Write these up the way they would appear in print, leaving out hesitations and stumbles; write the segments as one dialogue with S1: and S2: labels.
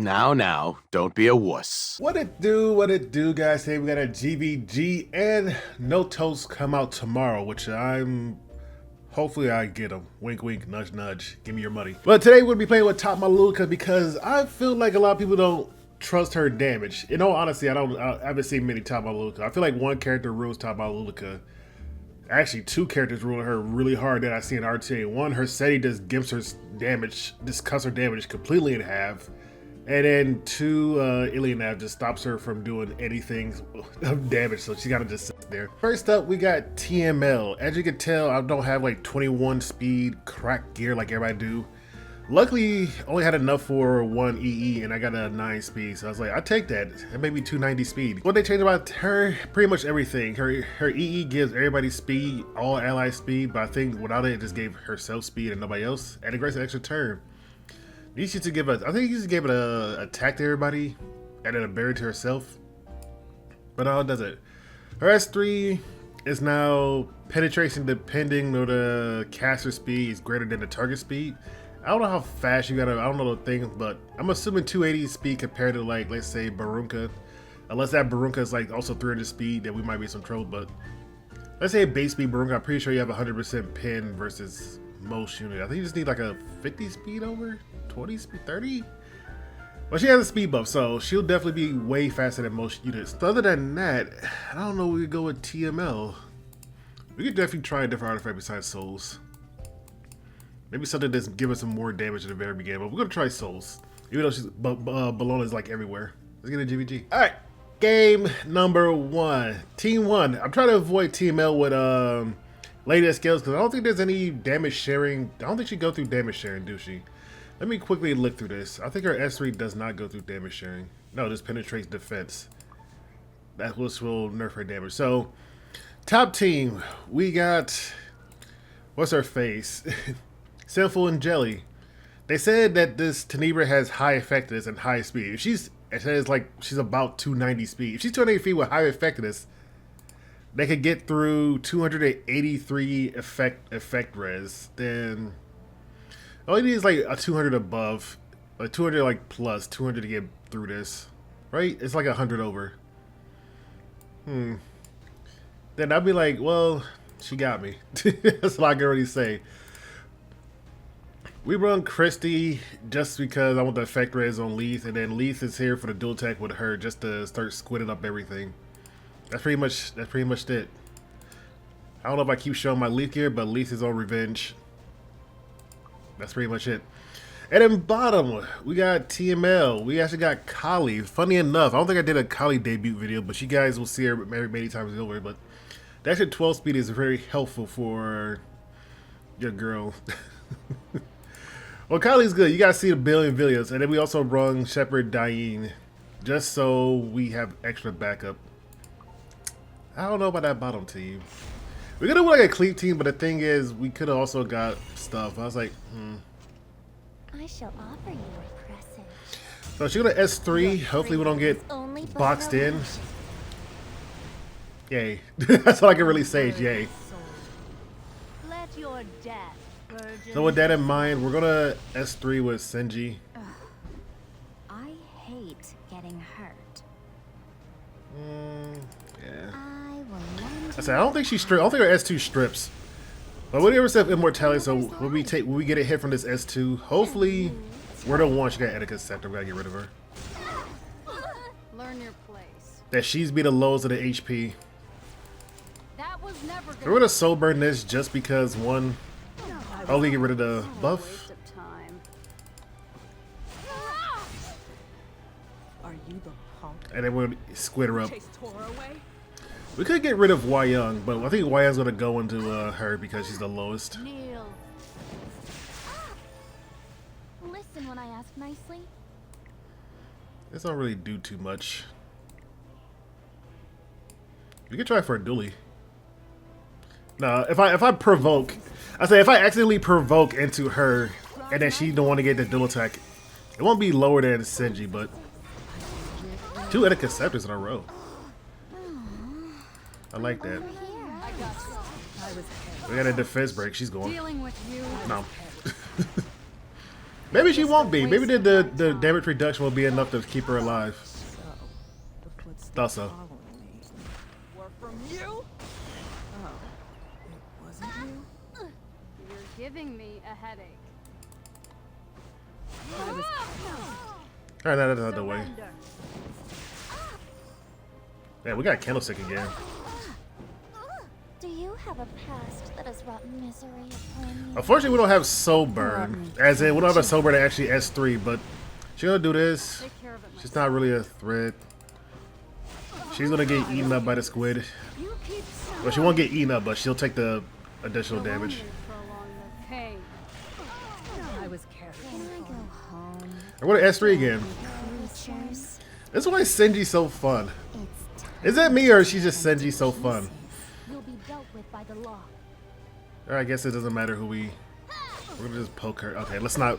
S1: Now, don't be a wuss.
S2: What it do, guys? Today we got a GVG and No Toast come out tomorrow, which hopefully I get them. Wink, wink, nudge, nudge. Give me your money. But today we're gonna be playing with Top Luluca because I feel like a lot of people don't trust her damage. In all honesty, I haven't seen many Top Luluca. I feel like one character rules Top Luluca. Actually, two characters ruling her really hard that I see in RTA. One, her Seti just gives her damage, just cuts her damage completely in half. And then two, Ilianav just stops her from doing anything of damage, so she gotta just sit there. First up, we got TML. As you can tell, I don't have like 21 speed crack gear like everybody do. Luckily, only had enough for 1 EE, and I got a 9 speed, so I was like, I'll take that. That may be 290 speed. What they changed about her, pretty much everything. Her EE gives everybody speed, all allies speed, but I think without it just gave herself speed and nobody else. And it grants an extra turn. These used to give us, I think he used to give it a attack to everybody, and then a barrier to herself. But how does it? Her S3 is now penetration depending on the caster speed is greater than the target speed. I don't know how fast you gotta, I don't know the thing, but I'm assuming 280 speed compared to, like, let's say Barunka. Unless that Barunka is like also 300 speed, then we might be in some trouble. But let's say base speed Barunka, I'm pretty sure you have 100% pin versus most units. I think you just need like a 50 speed over, 20 speed, 30. Well, she has a speed buff, so she'll definitely be way faster than most units. So other than that, I don't know. We could go with TML. We could definitely try a different artifact besides souls. Maybe something that's give us some more damage at the very beginning, but we're gonna try souls. Even though she's Bologna is like everywhere. Let's get a GVG. All right, game number 1, team 1. I'm trying to avoid TML with Lady Scales because I don't think there's any damage sharing. I don't think she go through damage sharing, do she? Let me quickly look through this. I think her S3 does not go through damage sharing. No, this penetrates defense. That will nerf her damage. So, top team, we got, what's her face? Sinful and Jelly. They said that this Tenebra has high effectiveness and high speed. If it says like she's about 290 speed. If she's 280 feet with high effectiveness, they could get through 283 effect res. Then all you need is like a 200 above, like 200 like plus 200 to get through this, right? It's like 100 over. Then I'd be like, well, she got me. That's all I can already say. We run Christy just because I want the effect res on Leith, and then Leith is here for the dual attack with her just to start squidding up everything. That's pretty much it. I don't know if I keep showing my Leith gear, but Leith is on revenge. That's pretty much it. And then bottom, we got TML. We actually got Kali. Funny enough, I don't think I did a Kali debut video, but you guys will see her many times over. But the extra 12 speed is very helpful for your girl. Well, Kylie's good. You guys see the billion videos. And then we also run Shepherd Diane just so we have extra backup. I don't know about that bottom team. We're going to do like a clean team, but the thing is, we could have also got stuff. I was like,
S3: I shall offer you a present.
S2: So she's going to S3. Hopefully we don't get boxed in. Yay. That's all I can really say is yay.
S3: Let your death.
S2: So with that in mind, we're gonna S3 with Senji.
S3: I hate getting hurt.
S2: Yeah.
S3: I
S2: said I don't think she strip. I don't think her S2 strips. But we never said immortality, so when we get a hit from this S2, hopefully we're the one. She got Etiquette Scepter. We gotta get rid of her.
S3: Learn your place.
S2: That she's be the lowest of the HP.
S3: That was never
S2: We're gonna soul burn this just because one. Only get rid of the buff.
S4: Are you the punk?
S2: And then we'll squid her up. We could get rid of Y Young, but I think Y Young's gonna go into her because she's the lowest.
S3: Kneel. Listen when I ask nicely.
S2: This don't really do too much. We could try for a dually. No, if I provoke, I say if I accidentally provoke into her, and then she don't want to get the dual attack, it won't be lower than Senji, but 2 Etiquette Scepters in a row. I like that. We got a defense break. She's going.
S4: Dealing with you.
S2: No. Maybe she won't be. Maybe the damage reduction will be enough to keep her alive.
S4: So, the footsteps
S2: Thought so.
S4: following me.
S5: Or from you?
S4: Oh, it wasn't you?
S6: You're giving me a headache.
S4: I was
S2: Alright, now that's out of the way.
S5: Surrender.
S2: Yeah, we got Candlestick again.
S3: Do you have a past that has brought misery upon you?
S2: Unfortunately, we don't have Soul Burn. As in, we don't have a Soul Burn that actually S3, but she's gonna do this.
S6: Take care of it
S2: She's not really a threat. She's gonna get eaten up by the squid.
S6: You keep
S2: Well, she won't get eaten up, but she'll take the additional damage.
S6: prolong the pain.
S4: I was carried.
S3: Can I go home?
S2: I'm gonna S3 again.
S3: Creatures.
S2: This is why Senji's so fun.
S3: It's time.
S2: Is that me or is she just Senji so fun?
S3: You'll be dealt with by the law.
S2: Or I guess it doesn't matter who we're gonna just poke her. Okay, let's not.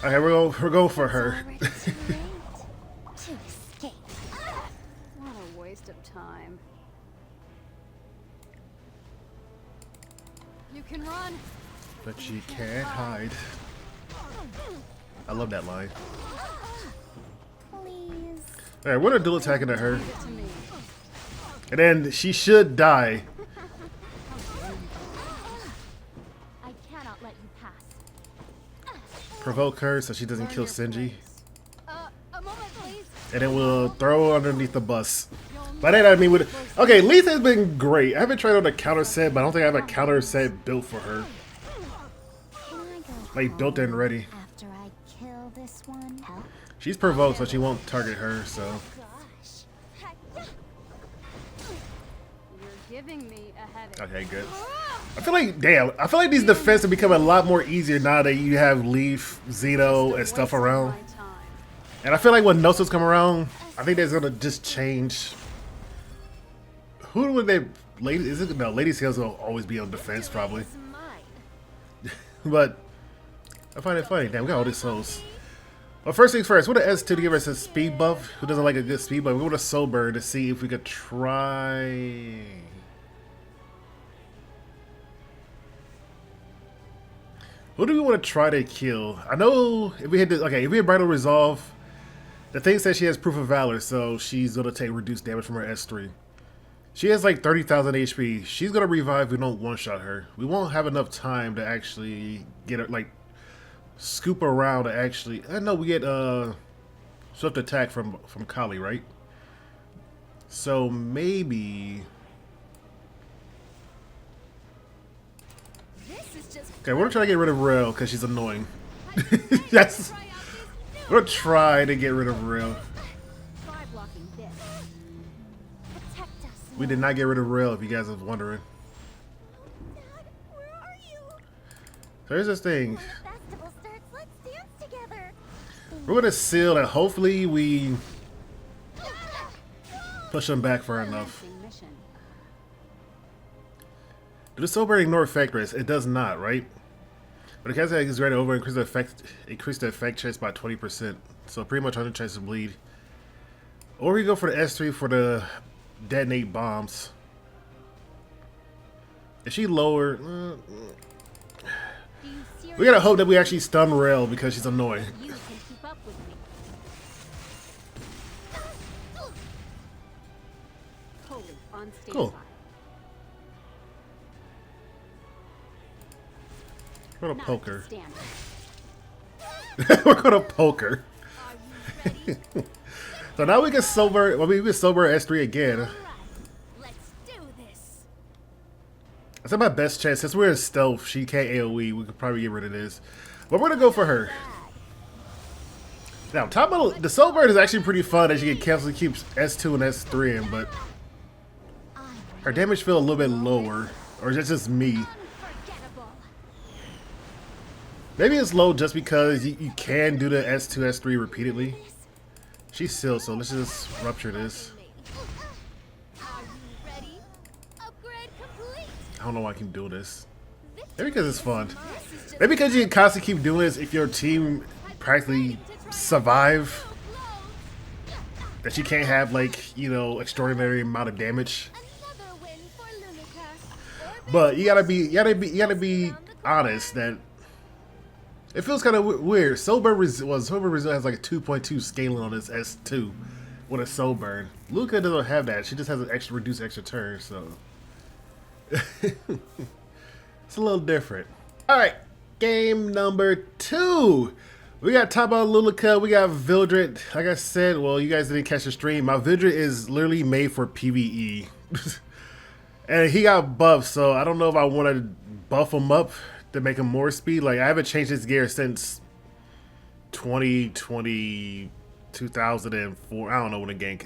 S2: Okay, we're going for her.
S3: Already too late to escape.
S6: What a waste of time. You can run.
S2: But she can't hide. I love that line.
S3: Please.
S2: Alright, we're gonna dual attacking at her.
S6: Give it to me.
S2: And then she should die.
S3: I cannot let you pass.
S2: Provoke her so she doesn't
S6: Learn
S2: kill
S6: your
S2: Senji.
S6: place.
S3: A moment, please.
S2: And then we'll throw her underneath the bus. By that I mean, okay, Lisa has been great. I haven't tried on a counter set, but I don't think I have a counter set built for her.
S3: Can I go
S2: Like, built and ready.
S3: after I kill this one? Help?
S2: She's provoked, so she won't target her, so.
S3: Gosh.
S6: You're giving me a headache.
S2: Okay, good. I feel like, damn, I feel like these defenses have become a lot more easier now that you have Leaf, Zeno, and stuff around.
S6: My time.
S2: And I feel like when Nosos come around, I think that's gonna just change. Who would they? Lady, is it no? Lady Sales will always be on defense probably.
S3: It's mine.
S2: But I find it funny. Damn, we got all these souls. Well, first things first, we're the S2 to give us a speed buff. Who doesn't like a good speed buff? We want a Soul Burn to see if we could try. Who do we want to try to kill? I know if we hit the, okay, if we hit Bridal Resolve, the thing says she has Proof of Valor, so she's gonna take reduced damage from her S3. She has like 30,000 HP. She's gonna revive if we don't one-shot her. We won't have enough time to actually get her, like, scoop around to actually. I know we get swift attack from Kali, right? So maybe.
S3: This is just
S2: Okay, we're gonna try to get rid of Rail because she's annoying. Yes, we're gonna try to get rid of Rail.
S3: try blocking this. Protect us.
S2: We did not get rid of Rail, if you guys are wondering.
S3: Dad, where are you?
S2: So here's this thing.
S3: When the festival starts, let's dance together.
S2: We're gonna seal and hopefully we push them back far enough.
S6: Mission.
S2: Do the Soul Burn ignore effect rates? It does not, right? But the cast is ready to over increase the effect chance by 20%. So pretty much 100 chance to bleed. Or we go for the S3 for the detonate bombs. Is she lower?
S3: Do you
S2: We gotta hope that we actually stun Rail because she's annoying.
S3: You can keep up with me.
S6: Holy on standby.
S2: Cool. We're gonna
S6: Not
S2: poke
S6: up to
S2: her.
S6: standard.
S2: We're gonna poke her.
S3: Are you ready?
S2: So now we can sober. Well, we can sober S3 again.
S3: Alright, let's do this.
S2: I said my best chance since we're in stealth. She can't AOE. We could probably get rid of this, but we're gonna go for her. Now, top of the Soul Bird is actually pretty fun as you get canceled. Keeps S2 and S3 in, but her damage feel a little bit lower, or is it just me?
S3: Unforgettable.
S2: Maybe it's low just because you can do the S2, S3 repeatedly. She's still, so let's just rupture this.
S3: Are you ready? Upgrade complete.
S2: I don't know why I can do this. Maybe because it's fun. Maybe because you can constantly keep doing this if your team practically survive. That you can't have, like, you know, extraordinary amount of damage.
S3: Another win for Luluca.
S2: But you gotta be honest that It feels kind of weird. Sober has like a 2.2 scaling on this S2 with a soul burn. Luluca doesn't have that. She just has an extra reduced extra turn, so it's a little different. All right, game number 2. We got top about Luluca. We got Vildred. Like I said, well, you guys didn't catch the stream. My Vildred is literally made for PvE, and he got buffed. So I don't know if I want to buff him up to make him more speed. Like, I haven't changed his gear since 2020, 2004. I don't know when the game.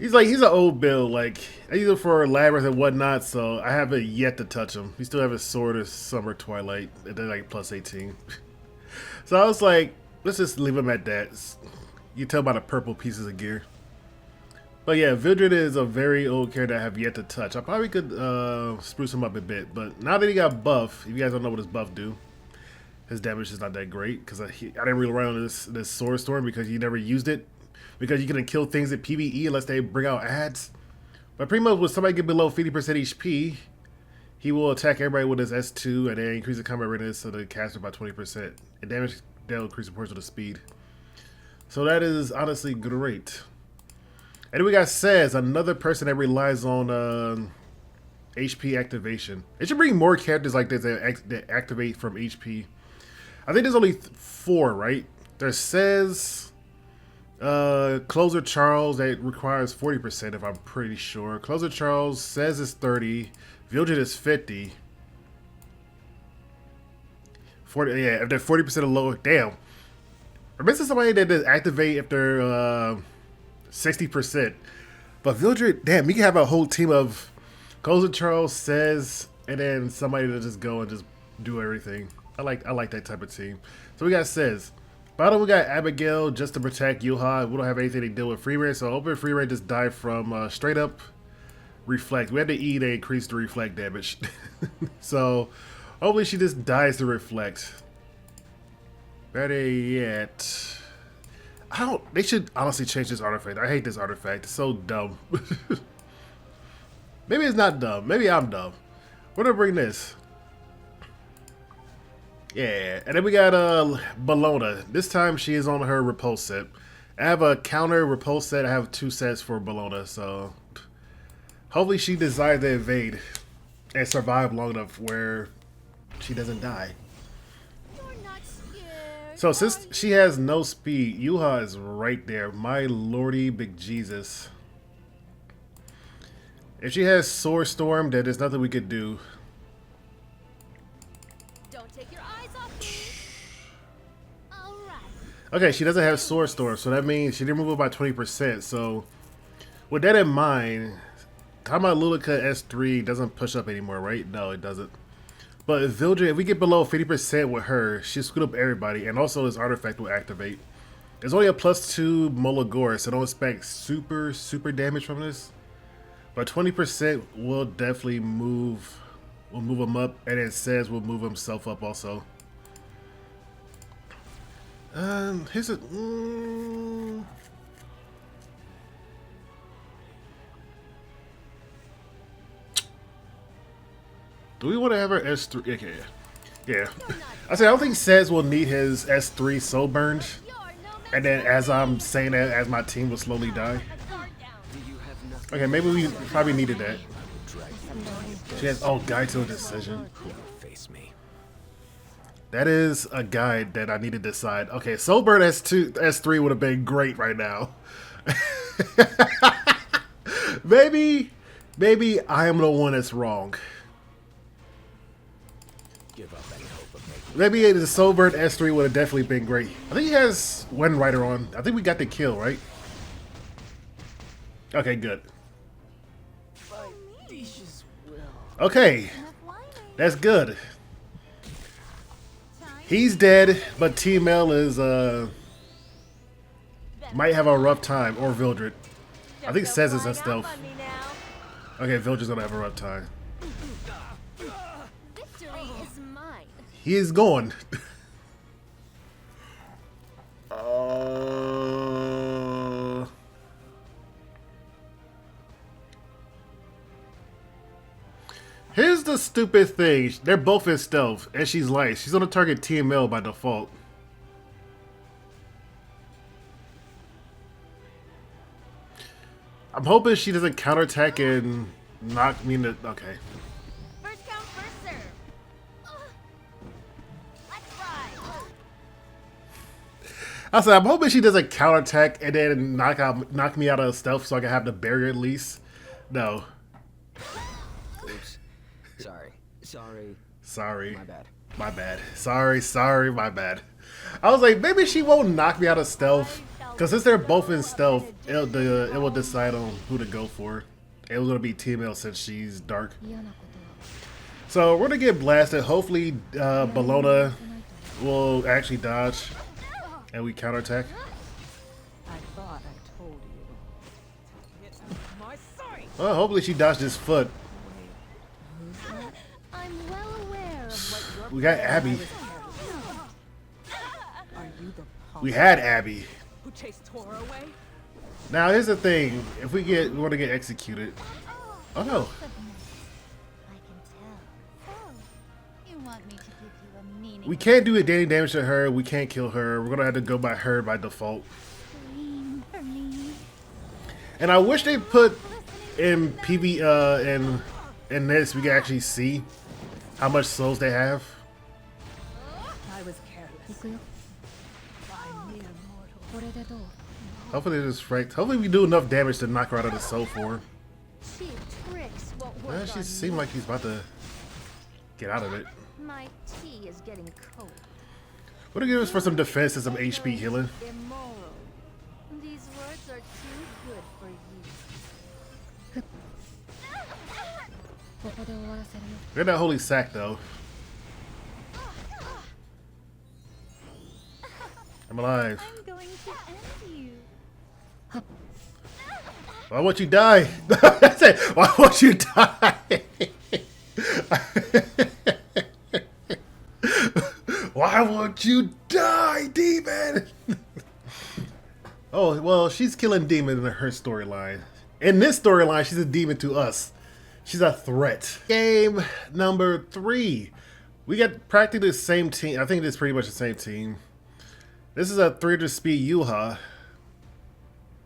S2: He's an old build. Like, I use it for labyrinth and whatnot. So I haven't yet to touch him. He still have his sword of Summer Twilight, and then like plus 18. So I was like, let's just leave him at that. You tell by the purple pieces of gear. But yeah, Vildred is a very old character I have yet to touch. I probably could spruce him up a bit, but now that he got buff, if you guys don't know what his buff do, his damage is not that great, because I didn't really run on this Sword Storm because you never used it, because you couldn't kill things at PvE unless they bring out ads. But pretty much when somebody get below 50% HP, he will attack everybody with his S2 and then increase the combat radius of the caster by 20%. And damage that'll increase the proportion of speed. So that is honestly great. And then we got Says, another person that relies on HP activation. It should bring more characters like this that activate from HP. I think there's only 4, right? There's Says, Closer Charles that requires 40%, if I'm pretty sure. Closer Charles, Says is 30, Vildred is 50. 40, yeah, if they're 40% or lower, damn. We're missing somebody that does activate if they're 60%. But Vildred, damn, you can have a whole team of Closer Charles, Says, and then somebody to just go and just do everything. I like that type of team. So we got Says. Bottom we got Abigail just to protect Yuha. We don't have anything to deal with free rate, so open free rate just died from straight up reflect. We had to E to increase the reflect damage. So hopefully she just dies to reflect. Better yet, they should honestly change this artifact. I hate this artifact. It's so dumb. Maybe it's not dumb. Maybe I'm dumb. We're gonna bring this. Yeah, and then we got Bologna. This time she is on her repulse set. I have a counter repulse set. I have 2 sets for Bologna, so hopefully she decides to evade and survive long enough where she doesn't die. So since she has no speed, Yuha is right there. My lordy big Jesus. If she has Sword Storm, then there's nothing we could do.
S3: Don't take your eyes off me. All right.
S2: Okay, she doesn't have Sword Storm, so that means she didn't move up by 20%. So with that in mind, talking about Luluca S3 doesn't push up anymore, right? No, it doesn't. But Vildred, if we get below 50% with her, she'll scoot up everybody, and also this artifact will activate. There's only a +2 Molagor, so don't expect super damage from this. But 20% will definitely move. We'll move him up, and it says we'll move himself up also. Here's a. Do we want to have our S3? Okay, yeah. I say I don't think Says will need his S3 soul burned, and then as I'm saying that, as my team will slowly die. Okay, maybe we probably needed that. She has guide to a decision. That is a guide that I need to decide. Okay, soul burn S3 would have been great right now. maybe I am the one that's wrong. Maybe the Soul Burn S3 would have definitely been great. I think he has Wind Rider on. I think we got the kill, right? Okay, good. Okay, that's good. He's dead, but Team L is might have a rough time, or Vildred. I think Says is in stealth. Okay, Vildred's gonna have a rough time. He is gone. Here's Here's the stupid thing. They're both in stealth, and she's light. She's gonna target TML by default. I'm hoping she doesn't counterattack and knock me in the... Okay.
S3: First come, first serve. Let's ride.
S2: I said, I'm hoping she doesn't counterattack and then knock me out of stealth so I can have the barrier at least. No.
S5: Oops. Sorry.
S2: Sorry.
S5: My bad.
S2: My bad. Sorry, my bad. I was like, maybe she won't knock me out of stealth. Because since they're both in stealth, it will decide on who to go for. It was going to be TML since she's dark. So we're going to get blasted. Hopefully, Bologna will actually dodge. And we counterattack.
S4: I thought I told you.
S5: My sight.
S2: Well, hopefully she dodged his foot.
S3: I'm well aware of what you're
S2: We got Abby.
S4: Are you the punk?
S2: We had Abby.
S5: Who chased Tora away?
S2: Now here's the thing. If we want to get executed. Oh no.
S3: I can tell. So, you want me to give you a meaning?
S2: We can't do any damage to her. We can't kill her. We're going to have to go by her by default.
S3: Scream for me.
S2: And I wish they put in PV in this we can actually see how much souls they have.
S4: I was careless. By mere mortal.
S2: Hopefully this right. Hopefully we do enough damage to knock her out of the soul form.
S3: Cheap tricks won't work
S2: Well, she
S3: on
S2: seemed
S3: me.
S2: like he's about to get out of it.
S3: My tea is getting cold.
S2: What do you give us for some defense and some HP healing?
S3: Immoral. These words are too good for you.
S2: Get that holy sack though. I'm alive.
S3: I'm going to end you.
S2: Why won't you die? I said, why won't you die? Why won't you die, demon? Oh, well, she's killing demon in her storyline. In this storyline, she's a demon to us. She's a threat. Game number 3. We got practically the same team. I think it's pretty much the same team. This is a 300 speed Yuha.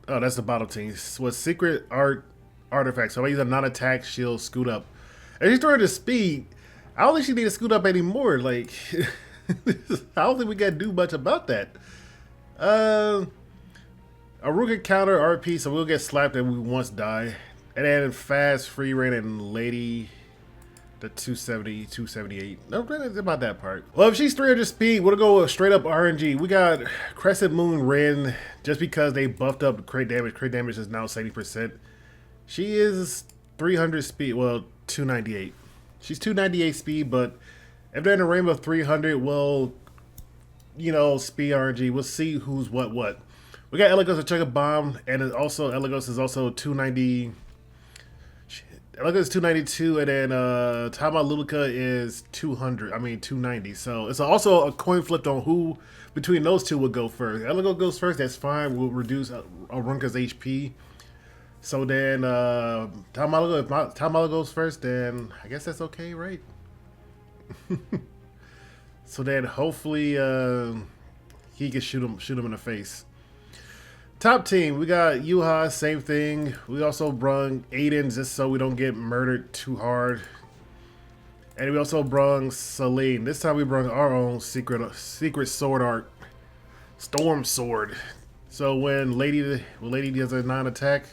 S2: Oh, that's the bottom team. With secret artifacts. So I use a non-attack shield, scoot up. And she's 300 speed. I don't think she need to scoot up anymore. Like, I don't think we gotta do much about that. Aruka counter RP, so we'll get slapped and we once die. And then fast, free reign, and lady, the 270, 278. No, it's about that part. Well, if she's 300 speed, we'll go with straight up RNG. We got Crescent Moon Ren, just because they buffed up crit damage. Crit damage is now 70%. She is 300 speed, well, 298. She's 298 speed, but if they're in a range of 300, we'll, you know, speed RNG. We'll see who's what. We got Elegos to check a bomb, and it also Elegos is also 290. Elegos is 292, and then Tama Luluca is 200. I mean 290. So it's also a coin flip on who between those two would go first. Elegos goes first. That's fine. We'll reduce Arunka's HP. So then Tama goes first, then I guess that's okay, right? So then hopefully he can shoot him in the face. Top team, we got Yuha, same thing. We also brung Aiden just so we don't get murdered too hard. And we also brung Celine. This time we brung our own secret sword art, Storm Sword. So when Lady does a non-attack,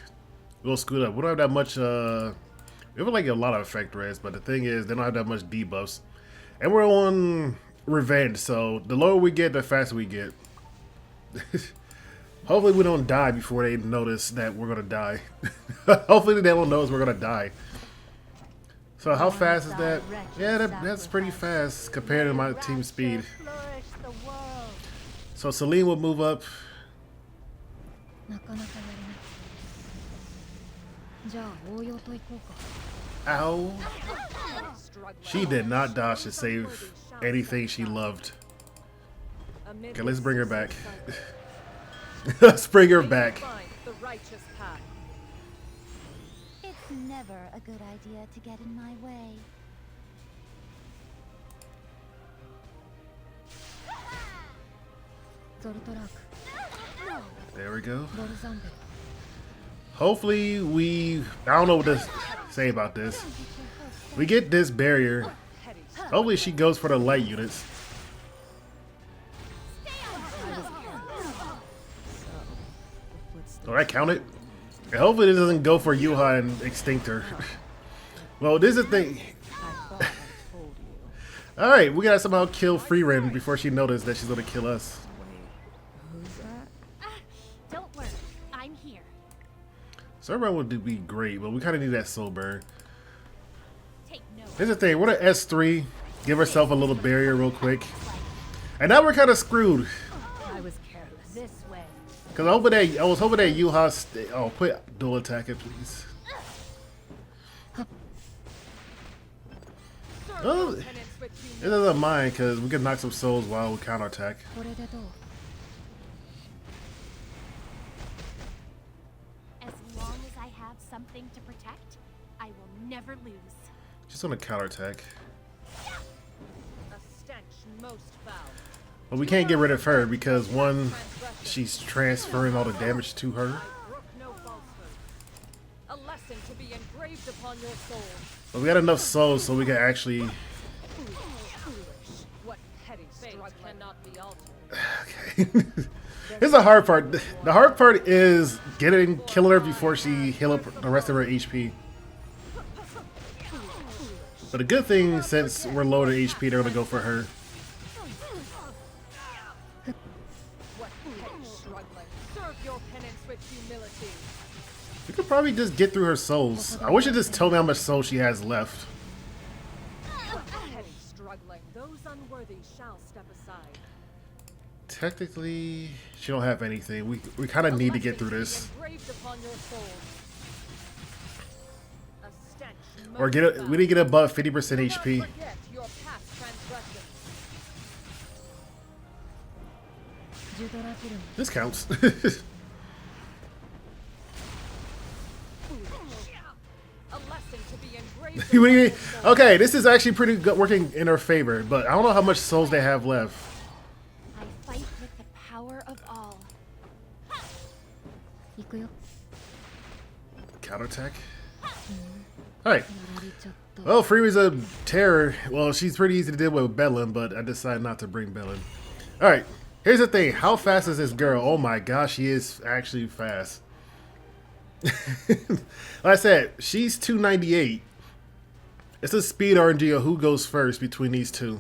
S2: we'll scoot up. We don't have that much. We have like a lot of effect res, but the thing is, they don't have that much debuffs. And we're on revenge, so the lower we get, the faster we get. Hopefully we don't die before they notice that we're gonna die. Hopefully they don't notice we're gonna die. So how fast is that? Yeah, that's pretty fast compared to my team speed. So Celine will move up. Ow. She did not dodge to save anything she loved. Okay, let's bring her back. Let's bring her back.
S3: It's never a good idea to get in my way.
S2: There we go. Hopefully I don't know what to say about this. We get this barrier. Hopefully she goes for the light units. Oh, that counted? And hopefully this doesn't go for Yuha and extinct her. Well, this is the thing. Alright, we gotta somehow kill Freerin before she notices that she's gonna kill us.
S3: Don't worry, I'm here.
S2: Soulburn would be great, but we kinda need that soul burn.
S3: Take no.
S2: Here's the thing, we're at S3. Give herself a little barrier real quick. And now we're kinda screwed.
S4: I was careless. This way.
S2: Cause I was hoping that Yuha oh, put dual attack it, please. Oh, it doesn't mind because we can knock some souls while we counterattack.
S3: As long as I have something to protect, I will never lose.
S2: She's gonna counterattack.
S5: A stench most foul.
S2: But we can't get rid of her because one, she's transferring all the damage to her.
S5: I brook no falsehood. A lesson to be engraved upon your soul.
S2: But we got enough souls so we can actually.
S5: What petty struggle cannot be altered.
S2: Okay. Here's the hard part. The hard part is killing her before she heal up the rest of her HP. But the good thing, since we're low to HP, they're gonna go for her.
S5: What petty struggling. Serve your penance with humility.
S2: We could probably just get through her souls. I wish it just told me how much soul she has left.
S5: What petty struggling. Those unworthy shall step aside.
S2: Technically, she don't have anything. We kind of need to get through this.
S5: Engraved upon your soul. A stench
S2: Or
S5: most
S2: get
S5: foul.
S2: we need to get above 50%
S5: Do not
S2: HP.
S5: forget your past transgressions.
S2: This counts.
S5: A lesson to be engraved
S2: We-
S5: upon your soul.
S2: okay, this is actually pretty good, working in her favor, but I don't know how much souls they have left.
S3: I fight with the power of all.
S2: Counterattack. Alright. Well, Freeman's a terror. Well, she's pretty easy to deal with Bellin, but I decided not to bring Bellin. Alright, here's the thing. How fast is this girl? Oh my gosh, she is actually fast. Like I said, she's 298. It's a speed RNG of who goes first between these two.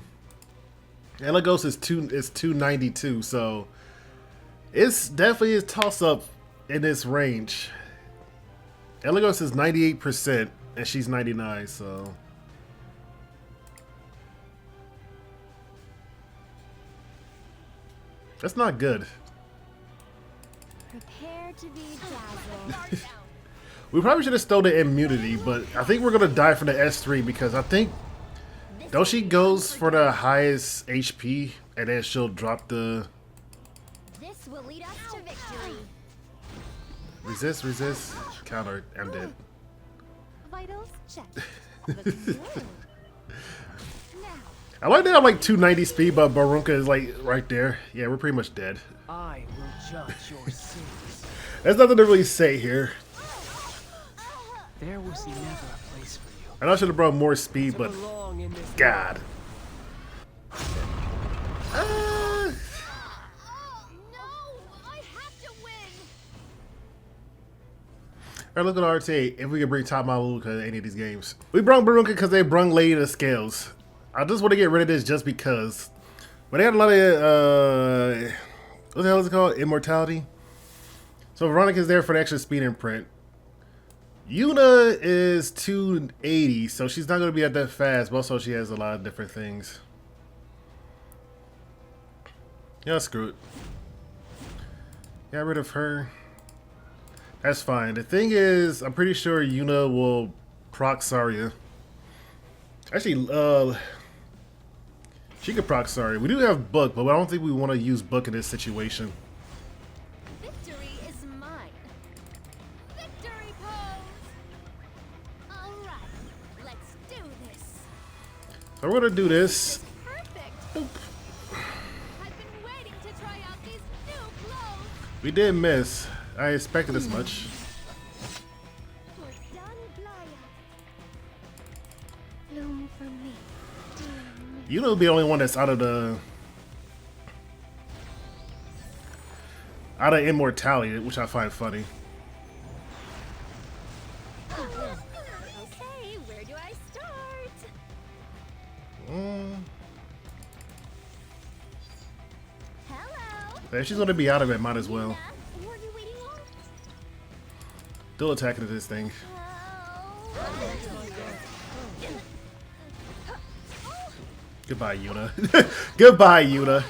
S2: Elagos is 292, so it's definitely a toss-up in this range. Elagos is 98% and she's 99, so that's not good.
S3: Prepare to be dazzled.
S2: We probably should have stole the immunity, but I think we're gonna die from the S3 because I think don't she goes for the highest HP and then she'll drop the
S3: This will lead us to victory.
S2: resist, counter, I'm dead.
S3: Vitals check. Looking good. Now,
S2: I like that I'm like 290 speed, but Barunka is like right there. Yeah, we're pretty much dead.
S5: I will judge your sins.
S2: There's nothing to really say here.
S5: There was never a place for you.
S2: I know I should have brought more speed, but
S5: Belong in this
S2: God.
S3: no, I have to win.
S2: Alright, look at RTA if we can bring top model Luluca in any of these games. We brung Barunka because they brung Lady the Scales. I just want to get rid of this just because. But they had a lot of, what the hell is it called? Immortality. So Veronica's there for the extra speed imprint. Yuna is 280, so she's not going to be at that fast, but also she has a lot of different things. Yeah, screw it. Got rid of her. That's fine. The thing is, I'm pretty sure Yuna will proc Zarya. Actually, she could proc Zarya. We do have Book, but I don't think we want to use Book in this situation.
S3: Victory is mine. Victory pose. All right, let's do this.
S2: So we're gonna do this.
S3: Perfect. I've been waiting to try out these
S2: We did miss. I expected as much.
S3: Bloom for me.
S2: You know, the only one that's out of immortality, which I find funny.
S3: Okay, where do I start? Hello.
S2: If she's gonna be out of it, might as well.
S3: What are you waiting on?
S2: Still attacking this thing. Goodbye, Yuna. Goodbye, Yuna.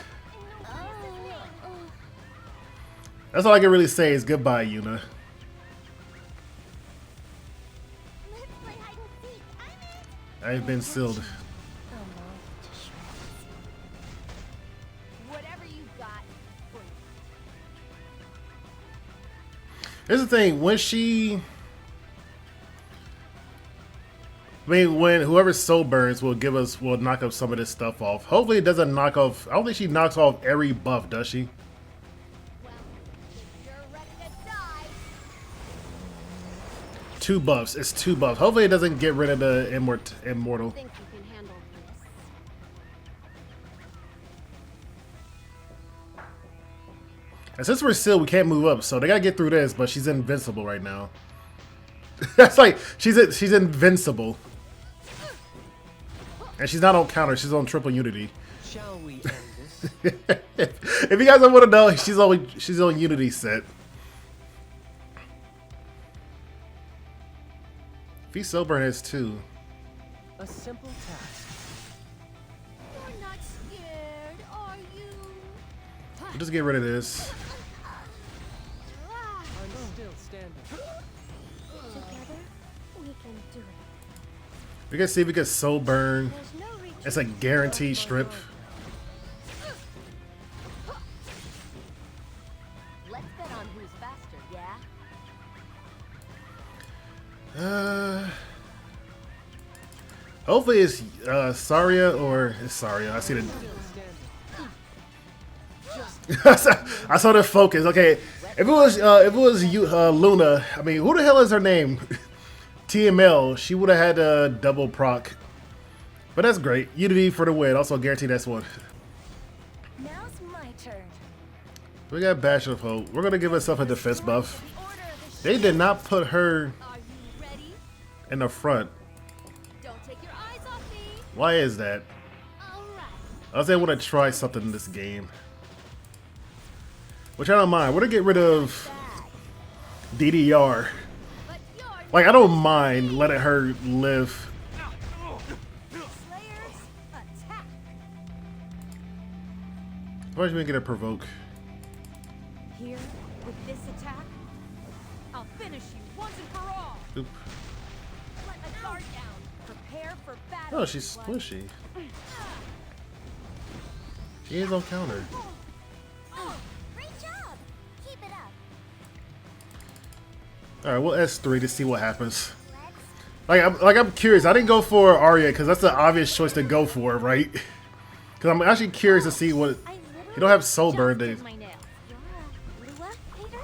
S2: That's all I can really say is goodbye, Yuna.
S3: Let's play hide and seek. I'm in.
S2: I've been sealed.
S3: Whatever you got.
S2: Here's the thing, when she... I mean, when whoever soul burns will knock up some of this stuff off. Hopefully it doesn't knock off... I don't think she knocks off every buff, does she?
S3: Well, if you're ready to die.
S2: 2 buffs. It's 2 buffs. Hopefully it doesn't get rid of the immortal.
S6: Think you can handle this.
S2: And since we're sealed, we can't move up, so they gotta get through this, but she's invincible right now. That's like, she's invincible. And she's not on counter, she's on triple unity.
S7: Shall we end this?
S2: If you guys don't want to know, she's on unity set. V-Soulburn has 2.
S7: A simple task.
S3: You're not scared, are you?
S2: We'll just get rid of this.
S7: I'm still standing.
S3: Together, we can do it.
S2: We can see if we can Soulburn.
S3: There's no retreat.
S2: It's a guaranteed strip.
S3: Let's bet on who's faster, yeah?
S2: Hopefully it's Saria or it's Saria. I see the. I saw the focus. Okay, if it was you, Luna. I mean, who the hell is her name? TML. She would have had a double proc, but that's great. Unity for the win. Also guaranteed that's one.
S3: Now's my turn.
S2: We got Bash of Hope. We're gonna give herself a defense buff.
S3: Order of the
S2: They did not put her
S3: Are you ready?
S2: in the front.
S3: Don't take your eyes off me.
S2: Why is that?
S3: All right.
S2: I was able to try something in this game, which I don't mind. We're gonna get rid of DDR.
S3: But you're
S2: Like, I don't mind letting her live.
S3: Slayers attack.
S2: Why should we get a provoke?
S5: Here, with this attack, I'll finish you once and for all.
S2: Oop.
S5: Let my guard down. Prepare for battle.
S2: Oh, she's squishy. She is on counter.
S3: Oh, great job. Keep it up.
S2: All right, we'll S3 to see what happens. I'm curious. I didn't go for Arya because that's the obvious choice to go for, right? Because I'm actually curious to see what. You don't have soul burn days,
S3: My nails. You're a Lua hater?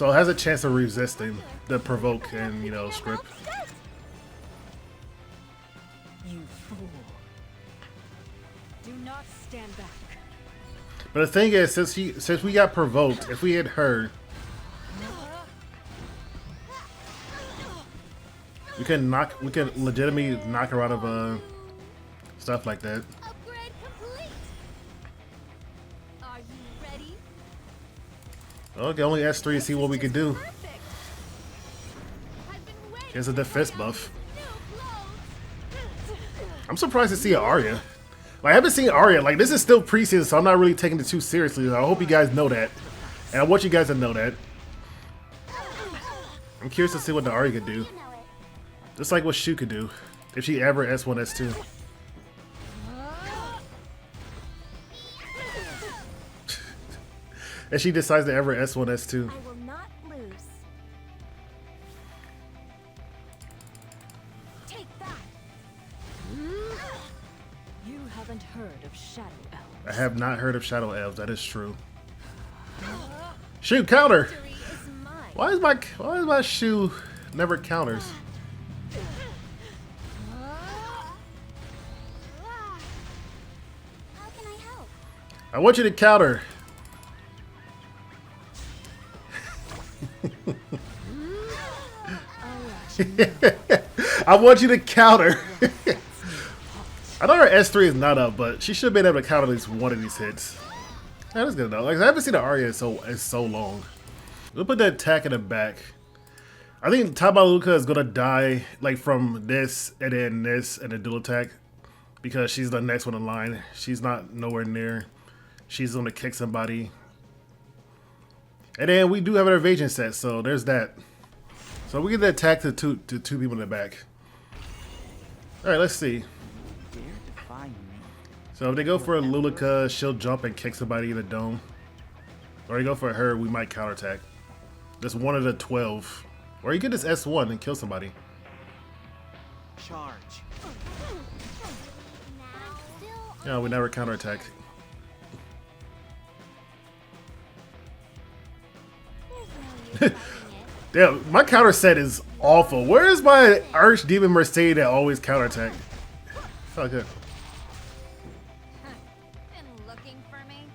S2: so it has a chance of resisting the provoke and script.
S7: You fool.
S5: Do not stand back.
S2: But the thing is, since we got provoked, if we hit her, we can legitimately knock her out of stuff like that.
S3: Upgrade complete. Are you ready?
S2: Okay, only S3 to see what we can do.
S3: Perfect. I've been waiting.
S2: Here's a defense buff.
S3: New clothes.
S2: I'm surprised to see an Arya. Like, I haven't seen Arya. Like, this is still preseason, so I'm not really taking it too seriously. I hope you guys know that. And I want you guys to know that. I'm curious to see what the Arya could do.
S3: You know it.
S2: Just like what Shu could do. If she ever S1, S2. If she decides to ever S1, S2.
S3: I will not lose. Take that.
S5: You haven't heard of Shadow Elves.
S2: I have not heard of Shadow Elves. That is true. Shoot, counter.
S5: Victory is mine.
S2: Why is my shoe never counters?
S3: How can I help?
S2: I want you to counter. I want you to counter. I know her S3 is not up, but she should have been able to counter at least one of these hits. That is good though. Like I haven't seen the RTA in so long. We'll put that attack in the back. I think Luluca is gonna die like from this and then this and a dual attack because she's the next one in line. She's not nowhere near. She's gonna kick somebody. And then we do have an evasion set, so there's that. So we get the attack to two people in the back. All right, let's see. So if they go for a Luluca, she'll jump and kick somebody in the dome. Or you go for her, we might counterattack. Just one of the 12. Or you get this S1 and kill somebody.
S7: Charge.
S2: Yeah, we never counterattack. Damn, my counter set is awful. Where is my Archdemon Mercedes that always counterattack? Oh, good.
S5: Been looking for me?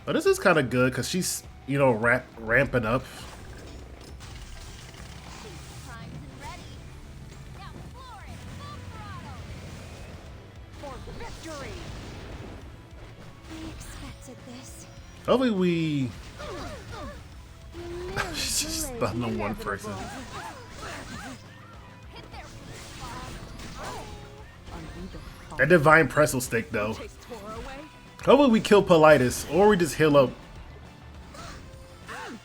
S2: Oh, this is kind of good because she's, you know, ramping up.
S3: Primed and ready. Now floor it, full throttle.
S5: For victory!
S3: I expected this.
S2: Hopefully we...
S3: You knew
S2: She's
S3: too late.
S2: not on one person.
S5: Hit their
S2: That divine pretzel stick though.
S5: chase Tora away.
S2: Hopefully we kill Politis or we just heal up.
S3: You're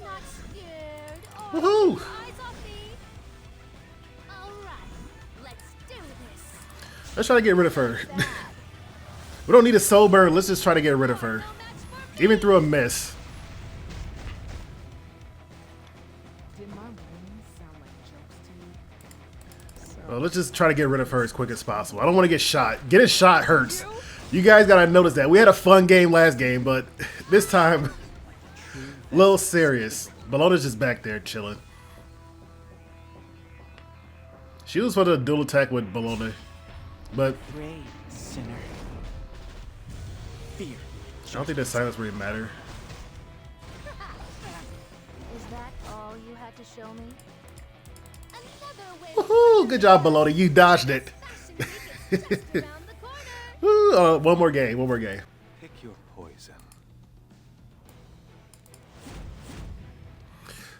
S3: not scared.
S2: Woohoo!
S3: Eyes off me. All right, let's do this.
S2: Let's try to get rid of her. We don't need a soul burn. Let's just try to get rid of her. Even through a miss.
S4: Did my wings sound like jokes to you?
S2: Well, let's just try to get rid of her as quick as possible. I don't want to get shot. Getting shot hurts. You guys gotta notice that. We had a fun game last game, but this time, a little serious. Bologna's just back there chilling. She was supposed to dual attack with Bologna, but
S8: Pray, sinner. Fear.
S2: I don't think that silence really matter.
S3: Is that all you had to show me? Another way.
S2: Woohoo! Good job, Bologna. You dodged it.
S3: Just around the corner.
S2: Woo, one more game. One more game.
S1: Pick your poison.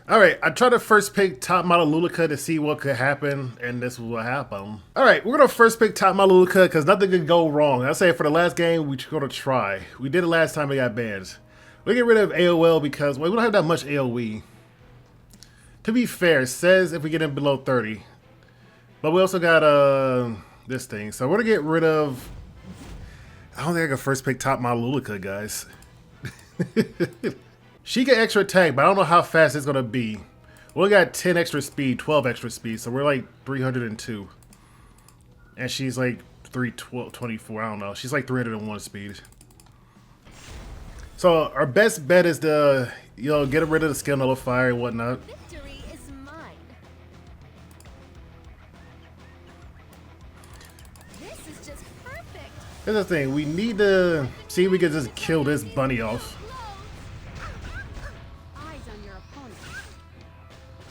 S2: All right, I tried to first pick top model Luluca to see what could happen, and this was what happened. All right, we're gonna first pick top model Luluca because nothing could go wrong. I say for the last game, we're gonna try. We did it last time we got banned. We get rid of AOL because well, we don't have that much AOE. To be fair, it says if we get in below 30, but we also got this thing. So we're gonna get rid of. I don't think I can first pick top model Luluca, guys. She get extra attack, but I don't know how fast it's gonna be. We got 10 extra speed, 12 extra speed, so we're like 302. And she's like 324, I don't know. She's like 301 speed. So our best bet is to, you know, get rid of the skill nullifier and whatnot.
S5: Victory is mine. This is just perfect.
S2: Here's the thing, we need to see if we can just kill this bunny off.
S6: Eyes on your opponent.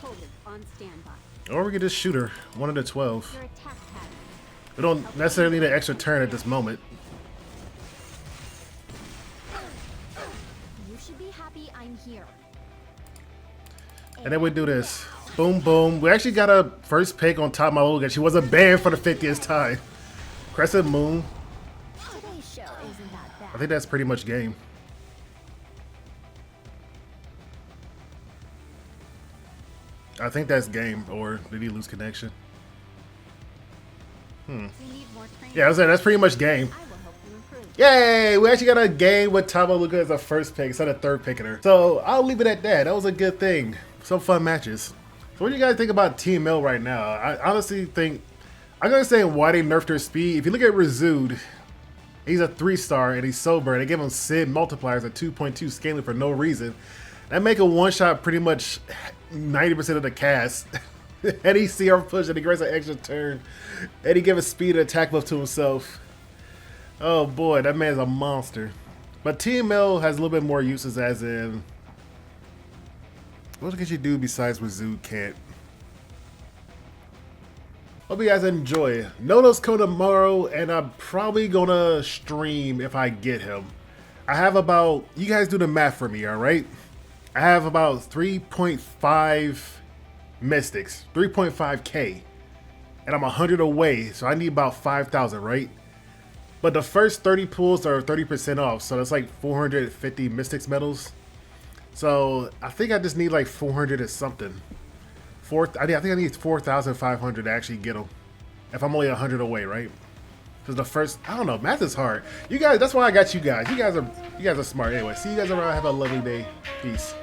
S6: Holding on standby.
S2: Or we could just shoot her, one of the 12.
S6: Your attack pattern.
S2: We don't necessarily need an extra turn at this moment.
S3: You should be happy I'm here.
S2: And then we do this. Boom, boom. We actually got a first pick on top of my Luluca. She wasn't banned for the 50th time. Crescent Moon.
S3: Today's show isn't that bad.
S2: I think that's pretty much game. I think that's game, or did he lose connection?
S3: We need more training.
S2: Yeah, I was saying that's pretty much game.
S3: I will help you improve.
S2: Yay! We actually got a game with Tama Luca as a first pick instead of third picking her. So I'll leave it at that. That was a good thing. Some fun matches. So what do you guys think about Team Mill right now? I honestly think, I'm gonna say why they nerfed her speed. If you look at Resued, He's a 3-star and he's sober, and they give him Sid multipliers at 2.2 scaling for no reason. That make a one-shot pretty much 90% of the cast. And he CR push and he grants an extra turn. And he give a speed and attack buff to himself. Oh boy, that man's a monster. But TML has a little bit more uses, as in, what can you do besides what Zoo can't? Hope you guys enjoy. Noto's coming tomorrow, and I'm probably gonna stream if I get him. I have about, you guys do the math for me, alright? I have about 3.5 Mystics, 3.5k, and I'm 100 away, so I need about 5,000, right? But the first 30 pulls are 30% off, so that's like 450 Mystics medals. So I think I just need like 400 or something. I think I need 4,500 to actually get them. If I'm only 100 away, right? Because the first, I don't know, math is hard. You guys, that's why I got you guys. You guys are smart. Anyway, see you guys around. Have a lovely day. Peace.